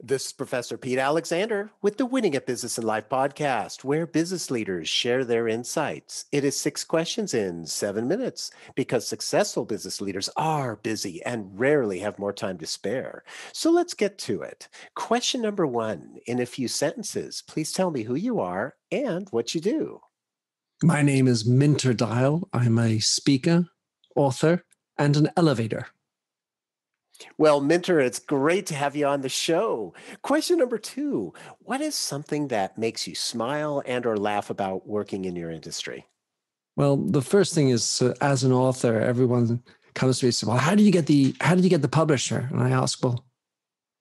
This is Professor Pete Alexander with the Winning at Business and Life podcast, where business leaders share their insights. It is 6 questions in 7 minutes because successful business leaders are busy and rarely have more time to spare. So let's get to it. Question number 1, in a few sentences, please tell me who you are and what you do. My name is Minter Dial. I'm a speaker, author, and an elevator. Well, Minter, it's great to have you on the show. Question number 2, what is something that makes you smile and or laugh about working in your industry? Well, the first thing is, as an author, everyone comes to me and says, well, how did you get the publisher? And I ask, well,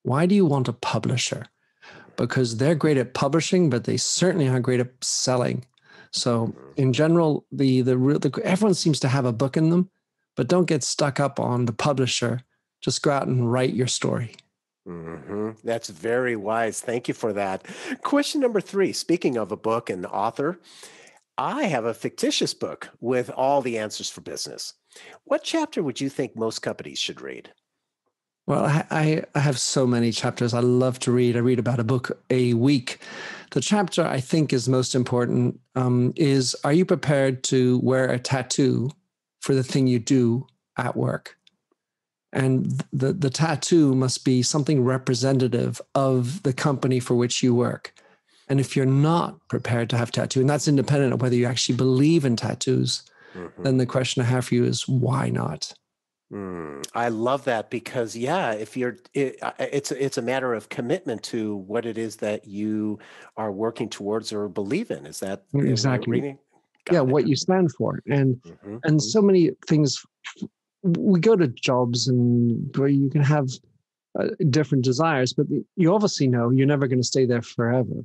why do you want a publisher? Because they're great at publishing, but they certainly aren't great at selling. So in general, everyone seems to have a book in them, but don't get stuck up on the publisher. Just go out and write your story. That's very wise. Thank you for that. Question number 3, speaking of a book and author, I have a fictitious book with all the answers for business. What chapter would you think most companies should read? Well, I have so many chapters I love to read. I read about a book a week. The chapter I think is most important is, are you prepared to wear a tattoo for the thing you do at work? And the tattoo must be something representative of the company for which you work. And if you're not prepared to have tattoo, and that's independent of whether you actually believe in tattoos, then the question I have for you is, why not? I love that because, if it's a matter of commitment to what it is that you are working towards or believe in. Is that exactly? What you stand for, and so many things. We go to jobs and where you can have different desires, but you obviously know you're never going to stay there forever.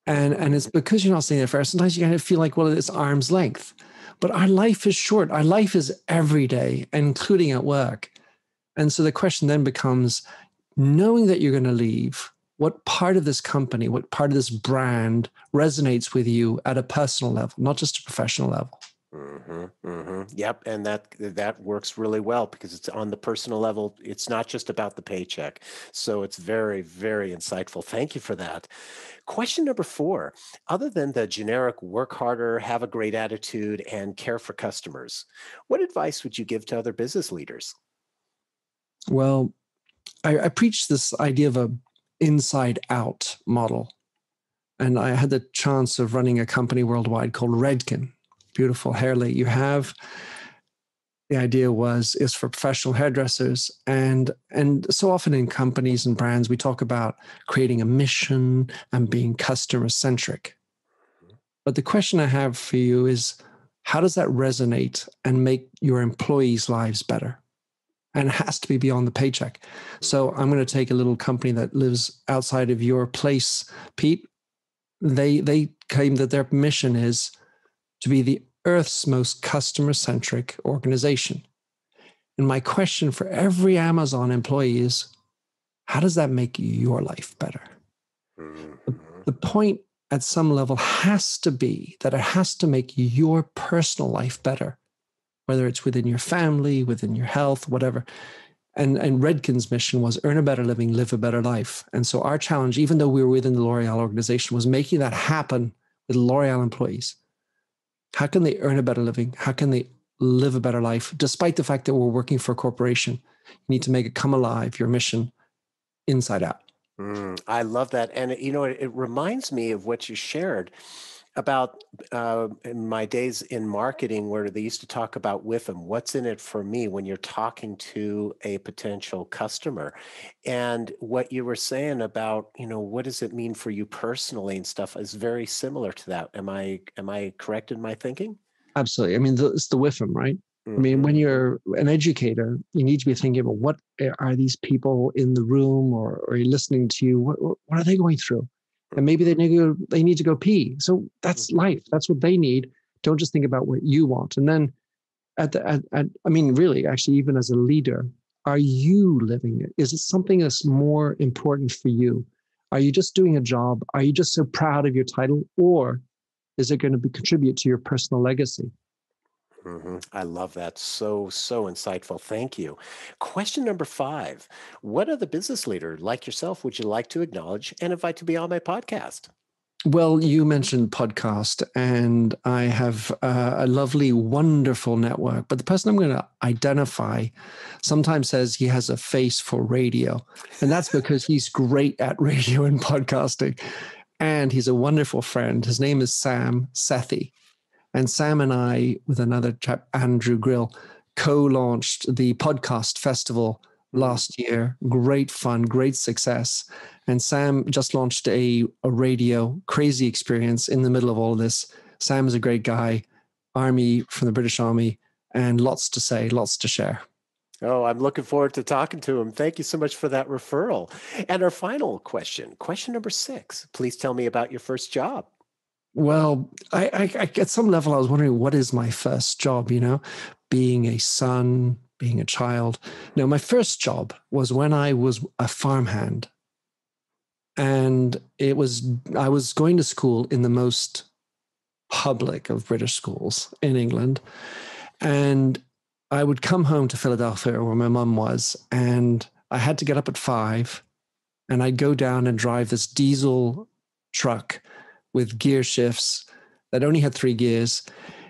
And it's because you're not staying there forever. Sometimes you kind of feel like, well, it's arm's length. But our life is short. Our life is every day, including at work. And so the question then becomes, knowing that you're going to leave, what part of this company, what part of this brand resonates with you at a personal level, not just a professional level? Yep. And that works really well because it's on the personal level. It's not just about the paycheck. So it's very, very insightful. Thank you for that. Question number 4, other than the generic work harder, have a great attitude, and care for customers, what advice would you give to other business leaders? Well, I preach this idea of a inside out model. And I had the chance of running a company worldwide called Redken. Beautiful hairlay you have. The idea is for professional hairdressers. And so often in companies and brands, we talk about creating a mission and being customer centric. But the question I have for you is, how does that resonate and make your employees' lives better? And it has to be beyond the paycheck. So I'm going to take a little company that lives outside of your place, Pete. They claim that their mission is to be the Earth's most customer-centric organization. And my question for every Amazon employee is, how does that make your life better? The point at some level has to be that it has to make your personal life better, whether it's within your family, within your health, whatever. And Redken's mission was earn a better living, live a better life. And so our challenge, even though we were within the L'Oreal organization, was making that happen with L'Oreal employees. How can they earn a better living? How can they live a better life? Despite the fact that we're working for a corporation, you need to make it come alive, your mission, inside out. I love that. And, it reminds me of what you shared about in my days in marketing, where they used to talk about WIFM, what's in it for me, when you're talking to a potential customer. And what you were saying about, what does it mean for you personally and stuff is very similar to that. Am I correct in my thinking? Absolutely. I mean, it's the WIFM, right? I mean, when you're an educator, you need to be thinking about, what are these people in the room or are you listening to you? What are they going through? And maybe they need to go pee. So that's life. That's what they need. Don't just think about what you want. And then really, actually, even as a leader, are you living it? Is it something that's more important for you? Are you just doing a job? Are you just so proud of your title? Or is it going to contribute to your personal legacy? I love that. So, so insightful. Thank you. Question number 5. What other business leader like yourself would you like to acknowledge and invite to be on my podcast? Well, you mentioned podcast, and I have a lovely, wonderful network. But the person I'm going to identify sometimes says he has a face for radio. And that's because he's great at radio and podcasting. And he's a wonderful friend. His name is Sam Sethi. And Sam and I, with another chap, Andrew Grill, co-launched the podcast festival last year. Great fun, great success. And Sam just launched a radio crazy experience in the middle of all of this. Sam is a great guy, Army from the British Army, and lots to say, lots to share. Oh, I'm looking forward to talking to him. Thank you so much for that referral. And our final question number 6. Please tell me about your first job. Well, I at some level, I was wondering, what is my first job, being a son, being a child. No, my first job was when I was a farmhand. And I was going to school in the most public of British schools in England. And I would come home to Philadelphia where my mum was, and I had to get up at 5, and I'd go down and drive this diesel truck with gear shifts that only had 3 gears.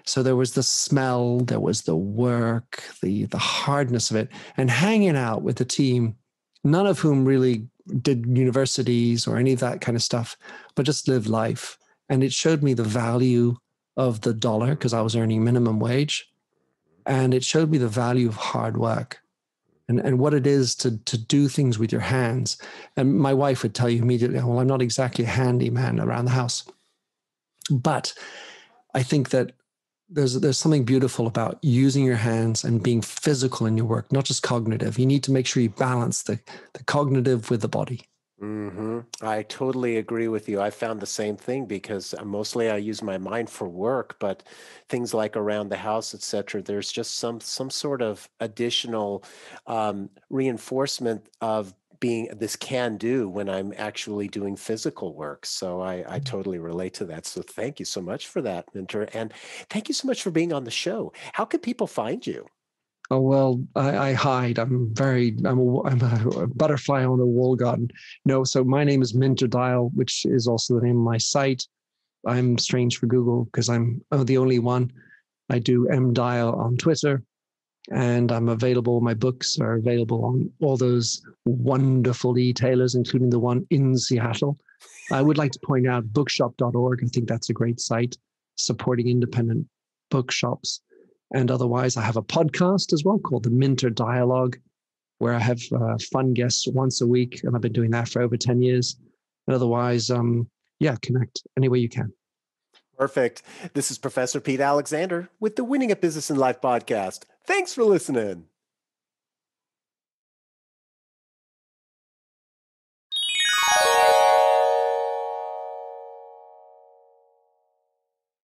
So there was the smell, there was the work, the hardness of it, and hanging out with the team, none of whom really did universities or any of that kind of stuff, but just lived life. And it showed me the value of the dollar because I was earning minimum wage. And it showed me the value of hard work and what it is to do things with your hands. And my wife would tell you immediately, well, I'm not exactly a handyman around the house. But I think that there's something beautiful about using your hands and being physical in your work, not just cognitive. You need to make sure you balance the cognitive with the body. I totally agree with you. I found the same thing because mostly I use my mind for work, but things like around the house, etc. There's just some sort of additional reinforcement of being this can do when I'm actually doing physical work. So I totally relate to that. So thank you so much for that, Mentor, and thank you so much for being on the show. How can people find you? Oh, well, I hide. I'm a butterfly on a wall garden. No, so my name is Minter Dial, which is also the name of my site. I'm strange for Google because I'm the only one. I do mdial on Twitter, and I'm available. My books are available on all those wonderful e-tailers, including the one in Seattle. I would like to point out bookshop.org. I think that's a great site supporting independent bookshops. And otherwise, I have a podcast as well called the Minter Dialogue, where I have fun guests once a week. And I've been doing that for over 10 years. And otherwise, connect any way you can. Perfect. This is Professor Pete Alexander with the Winning at Business and Life podcast. Thanks for listening.